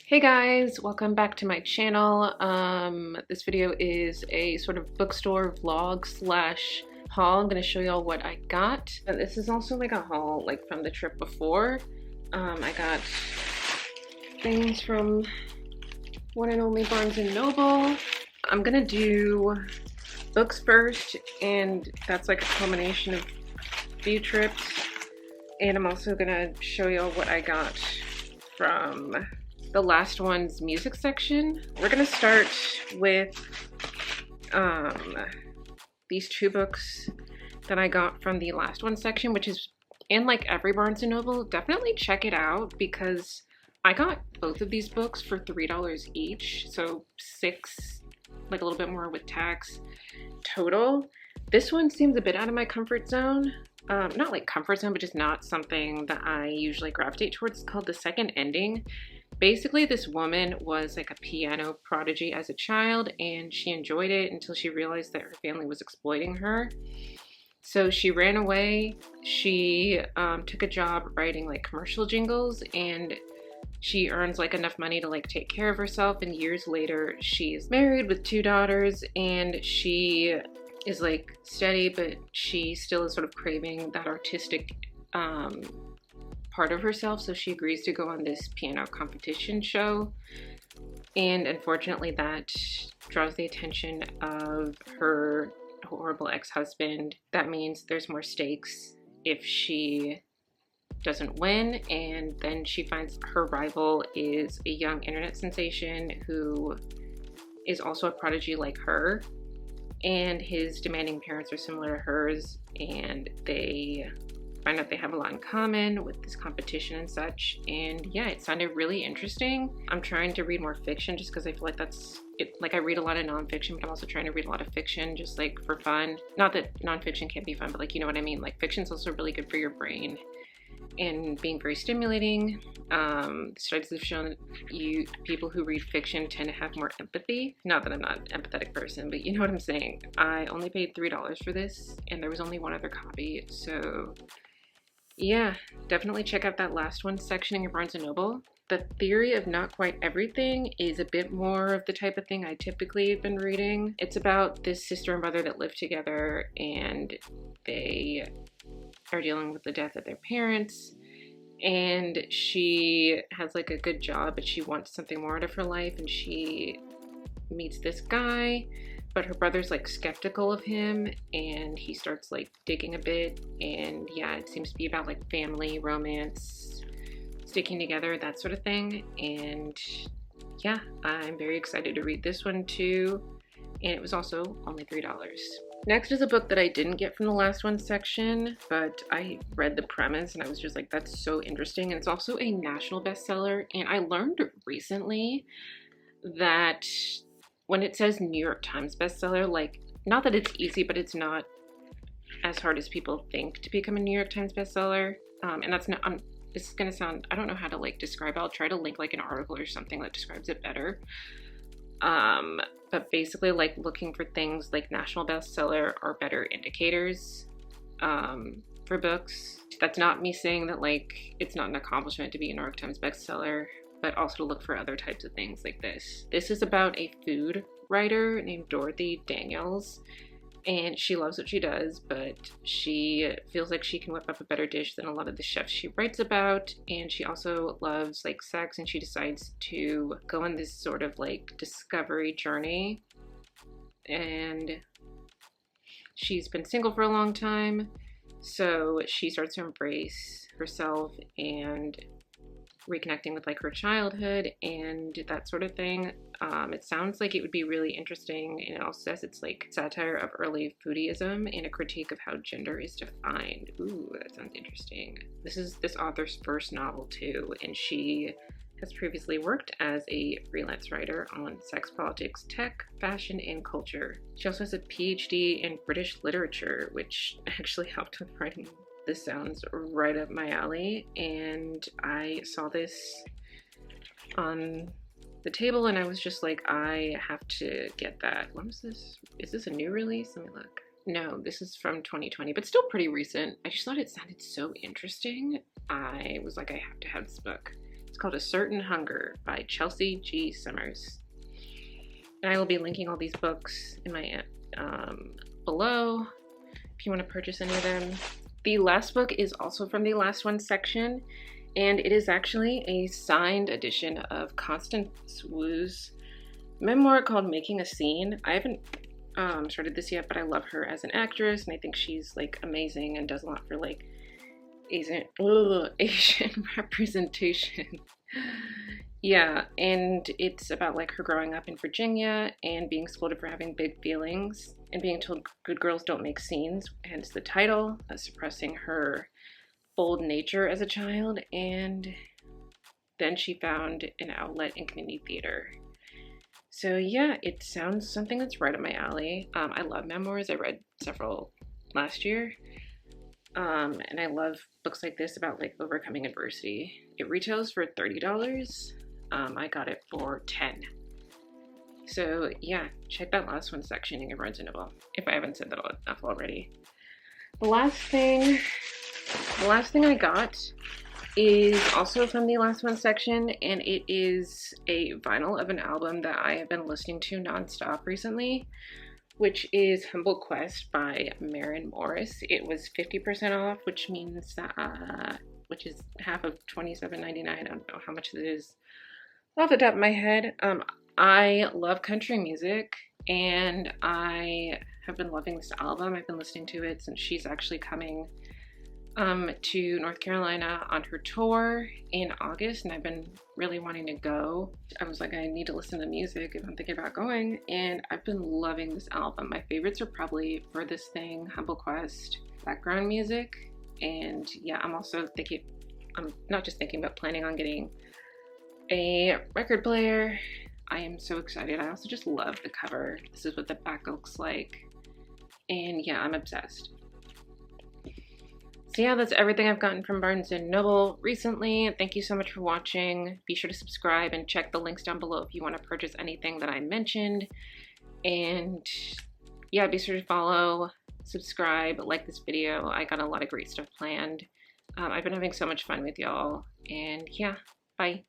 Hey guys, welcome back to my channel. This video is a sort of bookstore vlog slash haul. I'm gonna show y'all what I got. And this is also like a haul like from the trip before. I got things from one and only Barnes and Noble. I'm gonna do books first, and that's like a combination of a few trips. And I'm also gonna show y'all what I got from the last one's music section. We're gonna start with these two books that I got from the last one section, which is in like every Barnes & Noble. Definitely check it out because I got both of these books for $3 each, so $6, like a little bit more with tax total. This one seems a bit out of my comfort zone. Not like comfort zone, but just not something that I usually gravitate towards. It's called The Second Ending. Basically, this woman was like a piano prodigy as a child, and she enjoyed it until she realized that her family was exploiting her. So she ran away. She took a job writing like commercial jingles, and she earns like enough money to like take care of herself. And years later, she's married with 2 daughters, and she is like steady, but she still is sort of craving that artistic part of herself, so she agrees to go on this piano competition show, and unfortunately that draws the attention of her horrible ex-husband. That means there's more stakes if she doesn't win, and then she finds her rival is a young internet sensation who is also a prodigy like her, and his demanding parents are similar to hers, and they find out they have a lot in common with this competition and such. And yeah, it sounded really interesting. I'm trying to read more fiction just because I feel like that's it. Like, I read a lot of nonfiction, but I'm also trying to read a lot of fiction just like for fun. Not that nonfiction can't be fun, but like, you know what I mean? Like, fiction's also really good for your brain and being very stimulating. Studies have shown that people who read fiction tend to have more empathy. Not that I'm not an empathetic person, but you know what I'm saying. I only paid $3 for this, and there was only one other copy, so yeah, definitely check out that last one section in your Barnes & Noble. The Theory of Not Quite Everything is a bit more of the type of thing I typically have been reading. It's about this sister and brother that live together, and they are dealing with the death of their parents. And she has like a good job, but she wants something more out of her life, and she meets this guy, but her brother's like skeptical of him, and he starts like digging a bit. And yeah, it seems to be about like family, romance, sticking together, that sort of thing. And yeah, I'm very excited to read this one too, and it was also only $3. Next is a book that I didn't get from the last one section, but I read the premise and I was just like, that's so interesting. And it's also a national bestseller, and I learned recently that when it says New York Times bestseller, like, not that it's easy, but it's not as hard as people think to become a New York Times bestseller. And that's not, this is gonna sound, I don't know how to like describe it. I'll try to link like an article or something that describes it better. But basically, like, looking for things like national bestseller are better indicators for books. That's not me saying that like it's not an accomplishment to be a New York Times bestseller, but also to look for other types of things like this. This is about a food writer named Dorothy Daniels, and she loves what she does, but she feels like she can whip up a better dish than a lot of the chefs she writes about. And she also loves like sex, and she decides to go on this sort of like discovery journey. And she's been single for a long time, so she starts to embrace herself and reconnecting with like her childhood and that sort of thing. It sounds like it would be really interesting, and it also says it's like satire of early foodieism and a critique of how gender is defined. Ooh, that sounds interesting. This is this author's first novel too, and she has previously worked as a freelance writer on sex, politics, tech, fashion, and culture. She also has a PhD in British literature, which actually helped with writing. This sounds right up my alley, and I saw this on the table and I was just like, I have to get that. When was this? Is this a new release? Let me look. No, this is from 2020, but still pretty recent. I just thought it sounded so interesting. I was like, I have to have this book. It's It's called A Certain Hunger by Chelsea G. Summers. And I will be linking all these books in my below if you want to purchase any of them. The last book is also from the last one section, and it is actually a signed edition of Constance Wu's memoir called Making a Scene. I haven't started this yet, but I love her as an actress, and I think she's like amazing and does a lot for like Asian representation. Yeah, and it's about like her growing up in Virginia and being scolded for having big feelings and being told good girls don't make scenes, hence the title, suppressing her bold nature as a child. And then she found an outlet in community theater. So yeah, it sounds something that's right up my alley. I love memoirs. I read several last year. And I love books like this about like overcoming adversity. It retails for $30. I got it for $10. So yeah, check that last one section in your Barnes & Noble, if I haven't said that enough already. The last thing I got is also from the last one section, and it is a vinyl of an album that I have been listening to nonstop recently, which is Humble Quest by Maren Morris. It was 50% off, which means that, which is half of $27.99. I don't know how much it is off the top of my head. I love country music, and I have been loving this album. I've been listening to it since she's actually coming to North Carolina on her tour in August, and I've been really wanting to go. I was like, I need to listen to music if I'm thinking about going, and I've been loving this album. My favorites are probably Furthest Thing, Humble Quest, background music, and yeah, I'm not just thinking about planning on getting a record player. I am so excited. I also just love the cover. This is what the back looks like, and yeah, I'm obsessed. So yeah, that's everything I've gotten from Barnes & Noble recently. Thank you so much for watching. Be sure to subscribe and check the links down below if you want to purchase anything that I mentioned. And yeah, be sure to follow, subscribe, like this video. I got a lot of great stuff planned. I've been having so much fun with y'all. And yeah, bye.